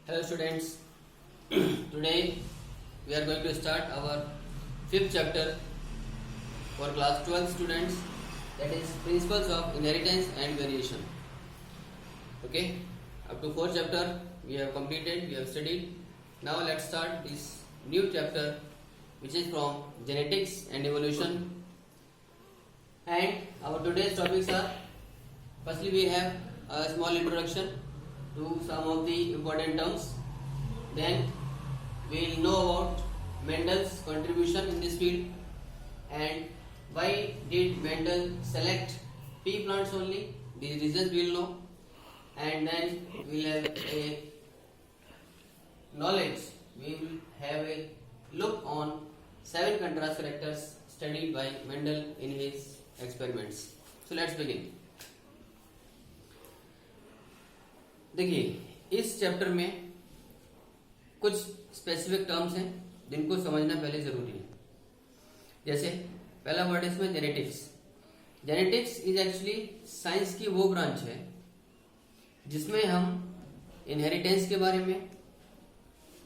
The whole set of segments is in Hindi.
Hello students, today we are going to start our fifth chapter for class 12 students, that is principles of inheritance and variation. Okay, up to fourth chapter we have completed, we have studied. Now let's start this new chapter which is from genetics and evolution. And our today's topics are, firstly we have a small introduction to some of the important terms. Then we will know about Mendel's contribution in this field and why did Mendel select pea plants only. These reasons we will know, and then we will have a knowledge. We will have a look on 7 contrast characters studied by Mendel in his experiments. So let's begin. देखिए इस चैप्टर में कुछ स्पेसिफिक टर्म्स हैं जिनको समझना पहले जरूरी है. जैसे पहला वर्ड है इसमें genetics. Genetics is actually science की वो ब्रांच है जिसमें हम इनहेरिटेंस के बारे में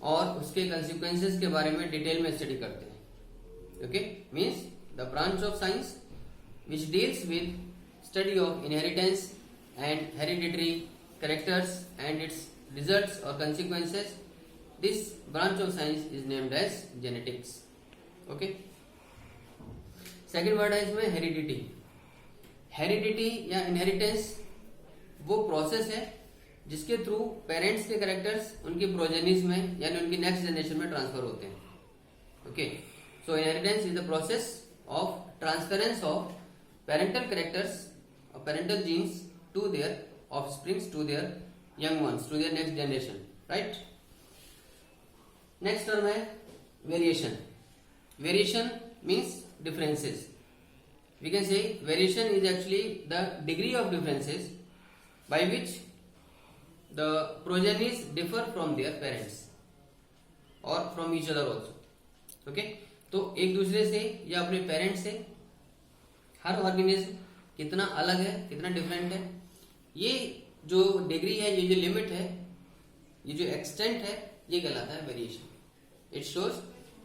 और उसके कंसिक्वेंसेस के बारे में डिटेल में स्टडी करते हैं. Okay, means the branch of science which deals with study of inheritance and hereditary characters and its results or consequences. This branch of science is named as genetics. Okay. Second word है इसमें heredity. Heredity या inheritance वो प्रोसेस है जिसके थ्रू पेरेंट्स के कैरेक्टर्स उनकी प्रोजेनिस में यानी उनकी नेक्स्ट जनरेशन में ट्रांसफर होते हैं. Okay, so inheritance is the process of transference of parental characters और parental genes to their offsprings, to their young ones, to their next generation, right? Next term है variation. Variation means differences. We can say variation is actually the degree of differences by which the progenies differ from their parents or from each other also. Okay? तो एक दूसरे से या अपने पेरेंट्स से हर ऑर्गेनिज्म कितना अलग है, कितना डिफरेंट है, ये जो डिग्री है, ये जो लिमिट है, ये जो एक्सटेंट है, ये कहलाता है variation. It shows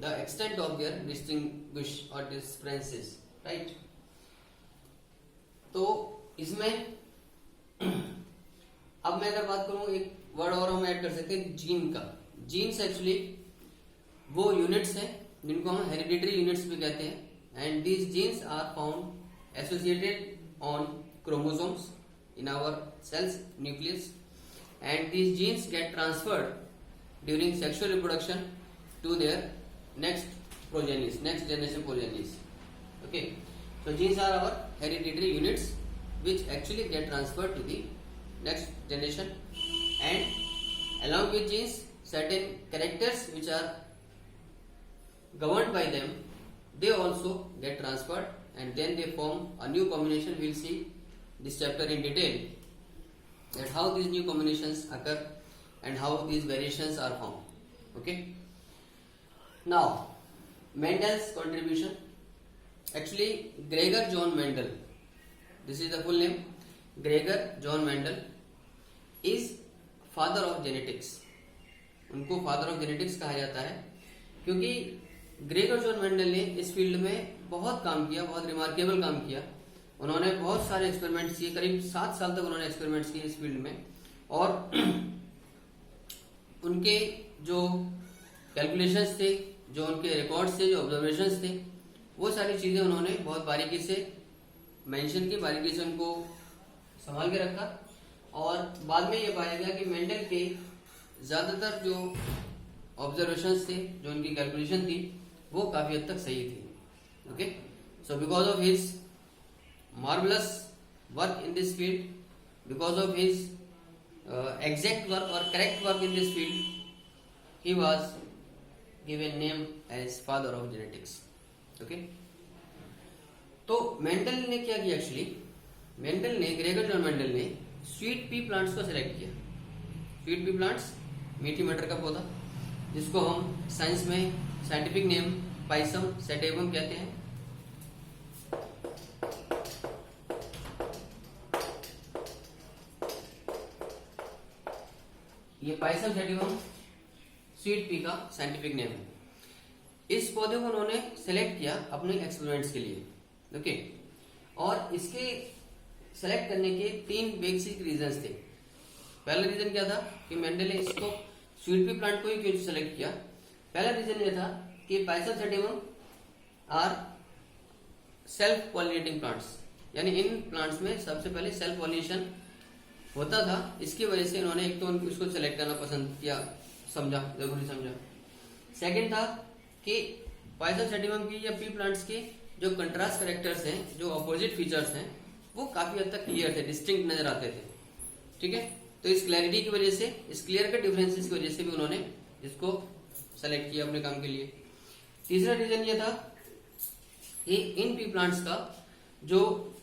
the extent of their distinguish और डिफरेंसेस, राइट. तो इसमें अब मैं अगर बात करूं, एक वर्ड और हम ऐड कर सकते हैं जीन का. जीन्स एक्चुअली वो यूनिट्स हैं जिनको हम हेरिडिटरी यूनिट्स भी कहते हैं, and these genes are found associated on chromosomes in our cells nucleus, and these genes get transferred during sexual reproduction to their next progenies, next generation progenies. Okay, so genes are our hereditary units which actually get transferred to the next generation, and along with genes certain characters which are governed by them, they also get transferred, and then they form a new combination. We'll see this chapter in detail, that how these new combinations occur and how these variations are found. Okay, now Mendel's contribution. Actually Gregor John Mendel, this is the full name, Gregor John Mendel is father of genetics. उनको फादर ऑफ जेनेटिक्स कहा जाता है क्योंकि ग्रेगर जॉन मेंडल ने इस फील्ड में बहुत काम किया, बहुत रिमार्केबल काम किया. उन्होंने बहुत सारे एक्सपेरिमेंट्स किए, करीब 7 साल तक उन्होंने एक्सपेरिमेंट्स किए इस फील्ड में, और उनके जो कैलकुलेशंस थे, जो उनके रिकॉर्ड्स थे, जो ऑब्जर्वेशंस थे, वो सारी चीजें उन्होंने बहुत बारीकी से मेंशन की, बारीकी से उनको संभाल के रखा. और बाद में ये पाया गया कि मेंडल के ज्यादातर जो ऑब्जर्वेशंस थे, जो उनकी कैलकुलेशन थी, वो काफी हद तक सही थी. Okay, so because of his marvelous work in this field, because of his exact work or correct work in this field, he was given name as father of genetics. Okay, तो मेंडल ने क्या किया, एक्चुअली मेंडल ने, ग्रेगर जॉन मेंडल ने स्वीट पी प्लांट्स को सिलेक्ट किया. स्वीट पी प्लांट्स, मीठी मटर का पौधा, जिसको हम साइंस में साइंटिफिक नेम पाइसम सेटेबम कहते हैं. ये पाइसम सैटिवम स्वीट पी का साइंटिफिक नेम है। इस पौधे को उन्होंने सेलेक्ट किया अपने एक्सपेरिमेंट्स के लिए, ओके। और इसके सेलेक्ट करने के 3 बेसिक रीजंस थे। पहला रीजन क्या था कि मेंडल ने इसको स्वीट पी प्लांट को ही क्यों सेलेक्ट किया। पहला रीजन ये था कि pisum sativum are self pollinating plants, यानी इन प्लांट्स में सबसे पहले सेल्फ पॉलिनेशन होता था। इसकी वजह से इन्होंने एक तो इसको सेलेक्ट करना पसंद किया, समझा, जरूरी समझा। सेकंड था कि पाइसम सैटिवम की या पी प्लांट्स के जो कंट्रास्ट कैरेक्टर्स हैं, जो अपोजिट फीचर्स हैं, वो काफी हद तक क्लियर थे, डिस्टिंक्ट नजर आते थे, ठीक है। तो इस क्लैरिटी की वजह से, इस क्लियर कट डिफरेंसेस की वजह से भी उन्होंने इसको सेलेक्ट किया अपने काम के लिए। तीसरा रीजन ये था कि इन पी प्लांट्स का जो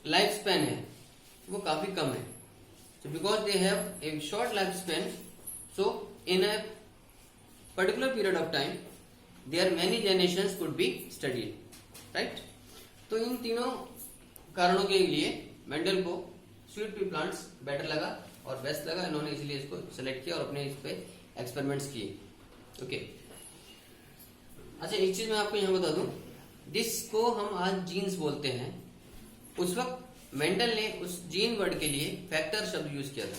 लाइफ स्पैन है वो काफी कम है। So because they have a short lifespan, so in a particular period of time, their many generations could be studied, right? तो इन तीनों कारणों के लिए मेंडल को स्वीट पी प्लांट्स बेटर लगा और बेस्ट लगा, इन्होंने इसलिए इसको सेलेक्ट किया और अपने इस पे एक्सपेरिमेंट्स किए, ओके। अच्छा, एक चीज मैं आपको यहाँ बता दूं, जिसको हम आज जीन्स बोलते हैं, उस वक्त मेंडल ने उस जीन वर्ड के लिए फैक्टर शब्द यूज किया था,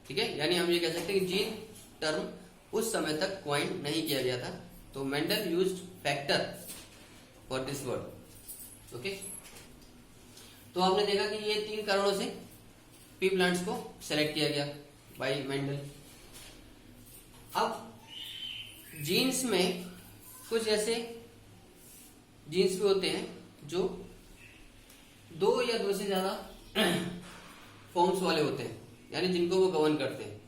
ठीक है। यानी हम ये कह सकते हैं कि जीन टर्म उस समय तक क्वाइन नहीं किया गया था, तो Mendel used factor for this word, okay. तो आपने देखा कि ये 3 कारणों से पी प्लांट्स को सेलेक्ट किया गया बाय मेंडल। अब जीन्स में कुछ ऐसे जीन्स भी होते हैं जो 2 या 2 से ज्यादा फॉर्म्स वाले होते हैं, यानी जिनको वो गवर्न करते हैं,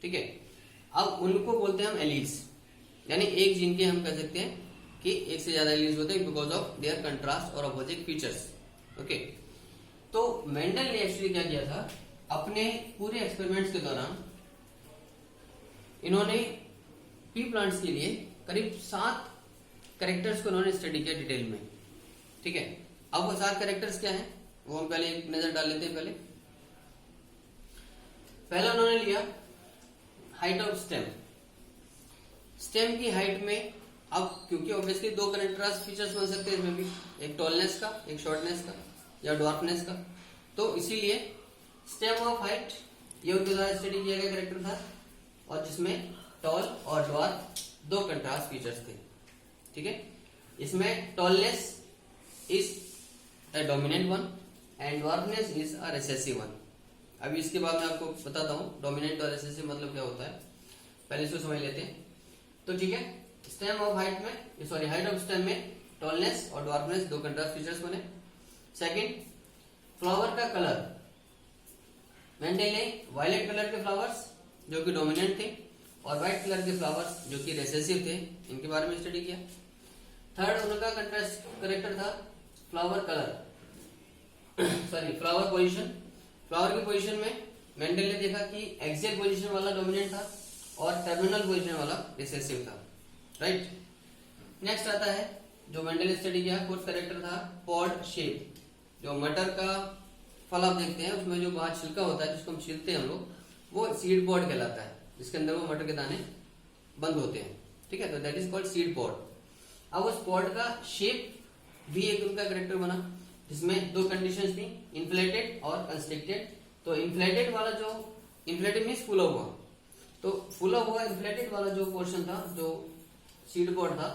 ठीक है। अब उनको बोलते हैं हम एलील्स, यानी एक जीन के हम कह सकते हैं कि 1 से ज्यादा एलील्स होते हैं बिकॉज ऑफ देयर कंट्रास्ट और अपोजिट फीचर्स, ओके। तो मेंडल ने एक्चुअली क्या किया था, अपने पूरे एक्सपेरिमेंट्स के दौरान इन्होंने पी प्लांट्स के लिए करीब 7 कैरेक्टर्स को इन्होंने स्टडी किया डिटेल में, ठीक है। अब वो 7 कैरेक्टर्स क्या हैं वो हम पहले एक नजर डाल लेते हैं। पहला उन्होंने लिया हाइट ऑफ स्टेम। स्टेम की हाइट में, अब क्योंकि ऑब्वियसली 2 कंट्रास्ट फीचर्स बन सकते हैं इसमें भी, एक टॉलनेस का, एक शॉर्टनेस का या ड्वार्फनेस का, तो इसीलिए स्टेम ऑफ हाइट ये उनके द्वारा स्टडी किया गया कैरेक्टर था, और जिसमें टॉल और ड्वार्फ 2 कंट्रास्ट फीचर्स थे, ठीक है। इसमें tallness is a dominant one and dwarfness is a recessive one। अभी इसके बाद मैं आपको बताता हूँ डोमिनेंट और रिसेसिव मतलब क्या होता है, पहले इसको समझ लेते हैं। तो ठीक है, स्टेम ऑफ हाइट में, सॉरी हाइट ऑफ स्टेम में टॉलनेस और ड्वार्फनेस 2 कंट्रास्ट फीचर्स बने। सेकंड, फ्लावर का कलर, मेंडल ने वायलेट कलर के फ्लावर्स जो कि डोमिनेंट थे और व्हाइट कलर के फ्लावर्स जो कि रिसेसिव थे, इनके बारे में स्टडी किया। थर्ड उनका कंट्रास्ट करेक्टर था flower colour, sorry flower position. Flower की पोजीशन में मेंडल ने देखा कि एक्सियल पोजीशन वाला डोमिनेंट था और टर्मिनल पोजीशन वाला रिसेसिव था, राइट। नेक्स्ट आता है जो मेंडल ने स्टडी किया, फोर्थ करेक्टर था पॉड शेप। जो मटर का फल आप देखते हैं उसमें जो बाहर छिलका होता है जिसको हम छीलते हैं हम लोग, वो सीड पॉड कहलाता है, जिसके अंदर वो मटर के दाने बंद होते हैं, ठीक है। तो that is called seed pod. अब उस पॉड का शेप भी एक उनका करेक्टर बना, जिसमें 2 कंडीशंस थी, इन्फ्लेटेड और कंस्ट्रिक्टेड। तो इन्फ्लेटेड वाला जो, इन्फ्लेटेड मीन्स फूला हुआ, तो फूला हुआ इन्फ्लेटेड वाला जो पोर्शन था, जो सीड पॉड था,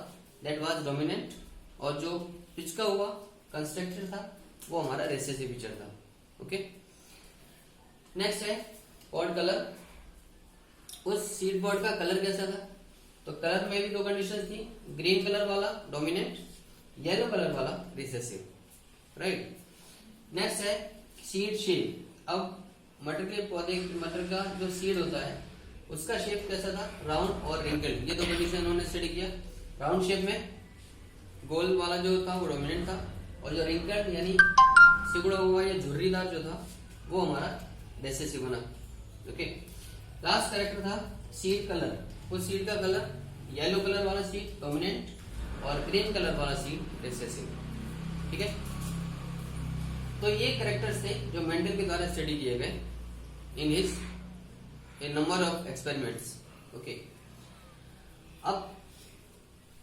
दैट वाज डोमिनेंट, और जो पिचका हुआ कंस्ट्रक्टेड था वो हमारा रिसेसिव फीचर था, ओके। नेक्स्ट है पॉड कलर। उस सीड पॉड का कलर कैसा था, तो कलर में भी 2 कंडीशंस थी, ग्रीन कलर वाला डोमिनेंट, येलो कलर वाला रिसेसिव, राइट। नेक्स्ट है सीड शेप। अब मटर के पौधे, मटर का जो सीड होता है उसका शेप कैसा था, राउंड और रिंकल्ड, ये 2 कंडीशन उन्होंने स्टडी किया। राउंड शेप में गोल वाला जो था वो डोमिनेंट था, और जो रिंकल्ड यानी सिकुड़ा हुआ या झुर्रीदार जो था वो हमारा रिसेसिव बना, ओके। लास्ट कैरेक्टर था सीड कलर। उस सीड का कलर, येलो कलर वाला सीड डोमिनेंट और ग्रीन कलर वाला सीड रिसेसिव, ठीक है। तो ये कैरेक्टर्स थे जो मेंडल के द्वारा स्टडी किए गए in his A number of experiments. Okay, अब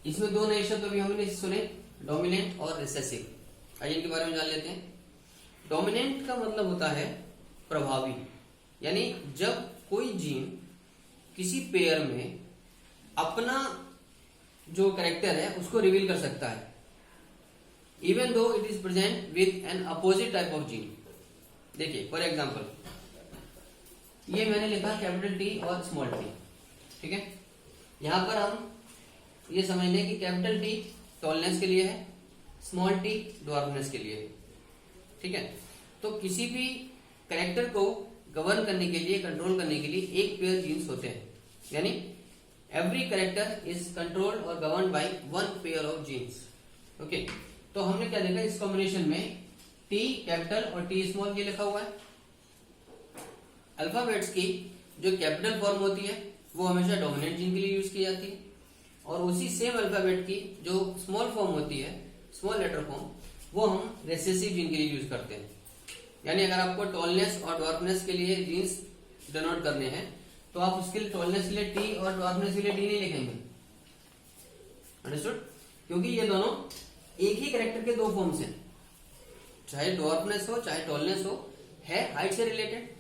इसमें दो नए शब्द अभी हमने सुने, डोमिनेंट और रिसेसिव। आइए इनके बारे में जान लेते हैं। डोमिनेंट का मतलब होता है प्रभावी, यानी जब कोई जीन किसी पेयर में अपना जो कैरेक्टर है उसको रिवील कर सकता है, even though it is present with N opposite type of gene. देखिए फॉर एग्जाम्पल, ये मैंने लिखा कैपिटल टी और स्मॉल टी, ठीक है। यहां पर हम ये समझ लें कि कैपिटल टी टॉलनेस के लिए है, स्मॉल टी ड्वार्फनेस के लिए है, ठीक है। तो किसी भी कैरेक्टर को गवर्न करने के लिए, कंट्रोल करने के लिए एक पेयर जीन्स होते हैं, यानी एवरी कैरेक्टर इज कंट्रोल्ड और govern by one pair of genes. Okay, तो हमने क्या देखा इस कॉम्बिनेशन में, टी कैपिटल और टी स्मॉल ये लिखा हुआ है। अल्फाबेट्स की जो कैपिटल फॉर्म होती है वो हमेशा डोमिनेंट जीन के लिए यूज की जाती है, और उसी सेम अल्फाबेट की जो स्मॉल फॉर्म होती है, स्मॉल लेटर फॉर्म, वो हम रिसेसिव जीन के लिए यूज करते हैं। यानी अगर आपको टॉलनेस और ड्वार्फनेस के लिए जीन्स डिनोट करने हैं तो आप उसके लिए टॉलनेस के लिए टी और ड्वार्फनेस के लिए डी नहीं लिखेंगे, अंडरस्टूड? क्योंकि ये दोनों एक ही कैरेक्टर के दो फॉर्म्स हैं, चाहे ड्वार्फनेस हो चाहे टॉलनेस हो, है हाइट से रिलेटेड।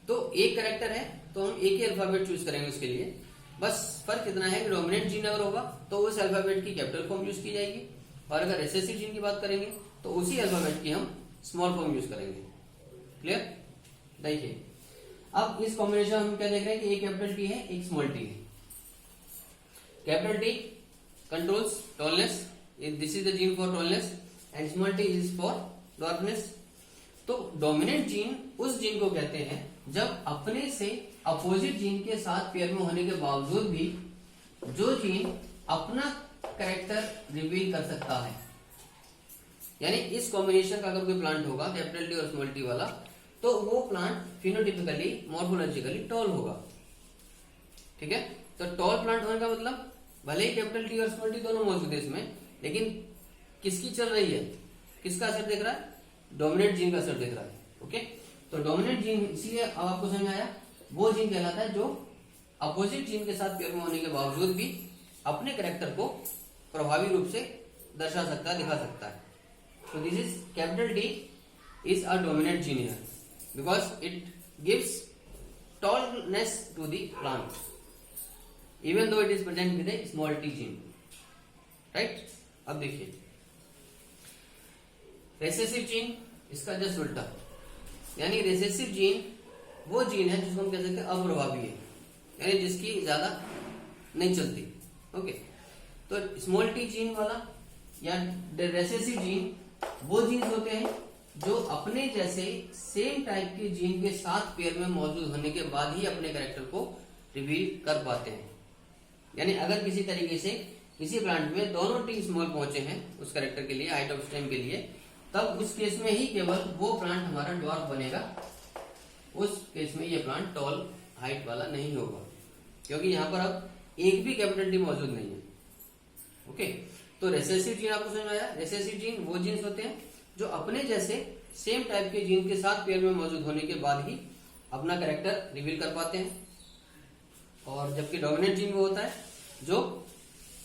तो एक कैरेक्टर है तो हम एक ही अल्फाबेट चूज करेंगे उसके लिए, बस फर्क इतना है कि डोमिनेंट जीन अगर होगा तो उस अल्फाबेट की कैपिटल फॉर्म यूज की जाएगी, और अगर रिसेसिव जीन की बात करेंगे तो उसी अल्फाबेट की हम स्मॉल फॉर्म यूज करेंगे। क्लियर? देखिए अब इस कॉम्बिनेशन हम क्या देख रहे हैं कि एक कैपिटल टी है एक स्मॉल टी है। Capital T controls tallness, this is the gene for tallness, and small T is for dwarfness. तो डोमिनेंट जीन उस जीन को कहते हैं जब अपने से अपोजिट जीन के साथ पेयर में होने के बावजूद भी जो जीन अपना कैरेक्टर रिवील कर सकता है। यानी इस कॉम्बिनेशन का अगर कोई प्लांट होगा कैपिटल टी और स्मॉल टी वाला, तो वो प्लांट फिनोटिपिकली मॉर्फोलॉजिकली टॉल होगा, ठीक है। तो टॉल प्लांट होने का मतलब भले ही कैपिटल टी और स्मॉल टी दोनों मौजूद है इसमें, लेकिन किसकी चल रही है, किसका असर दिख रहा है, डोमिनेंट जीन का असर दिख रहा है। ओके, तो डोमिनेंट जीन इसीलिए अब आपको समझ आया, वो जीन कहलाता है जो अपोजिट जीन के साथ पेयर में होने के बावजूद भी अपने कैरेक्टर को प्रभावी रूप से दर्शा सकता है, दिखा सकता है। So this is capital D is a dominant gene here because it gives tallness to the plant even though it is present with a small t gene, right? अब देखिए रेसेसिव जीन इसका जस्ट उल्टा, यानी रेसेसिव जीन वो जीन है जिसको हम कह सकते हैं अप्रभावी है, यानी जिसकी ज्यादा नहीं चलती। ओके, तो स्मॉल टी जीन वाला या रेसेसिव जीन वो जीन्स होते हैं जो अपने जैसे सेम टाइप के जीन के साथ पेयर में मौजूद होने के बाद ही अपने कैरेक्टर को रिवील कर पाते हैं। यानी अगर किसी तरीके से किसी प्लांट में दोनों टी स्मॉल पहुंचे हैं उस कैरेक्टर के लिए, हाइट ऑफ स्टेम के लिए, तब उस केस में ही केवल वो प्लांट हमारा ड्वार्फ बनेगा। उस केस में ये प्लांट टॉल हाइट वाला नहीं होगा, क्योंकि यहाँ पर अब एक भी कैपिटल टी मौजूद नहीं है। ओके, तो रेसेसिव जीन आपको समझ में आया। रेसेसिव जीन वो जीन्स होते हैं जो अपने जैसे सेम टाइप के जीन के साथ पेयर में मौजूद होने के बाद ही अपना कैरेक्टर रिवील कर पाते हैं, और जबकि डोमिनेंट जीन वो होता है जो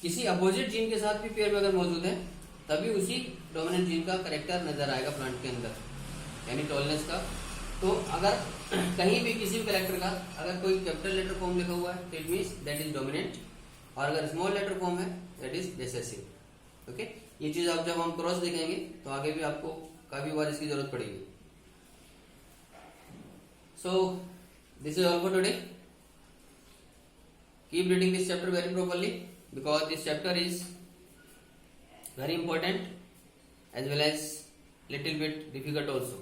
किसी अपोजिट जीन के साथ भी पेयर में अगर मौजूद है तभी उसी डोमिनेंट जीन का कैरेक्टर नजर आएगा प्लांट के अंदर, यानी टॉलनेस का। तो अगर कहीं भी किसी भी कैरेक्टर का अगर कोई कैपिटल लेटर फॉर्म लिखा हुआ है तो it means that is dominant, और अगर स्मॉल लेटर फॉर्म है दैट इज रिसेसिव। ओके, ये चीज आप जब हम क्रॉस देखेंगे तो आगे भी आपको काफी बार इसकी जरूरत पड़ेगी। So this is all for today. Keep reading this chapter very properly because this chapter is very important as well as little bit difficult also.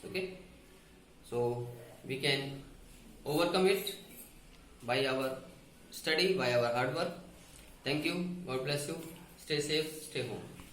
Okay, so we can overcome it by our study, by our hard work. Thank you, God bless you, stay safe, stay home.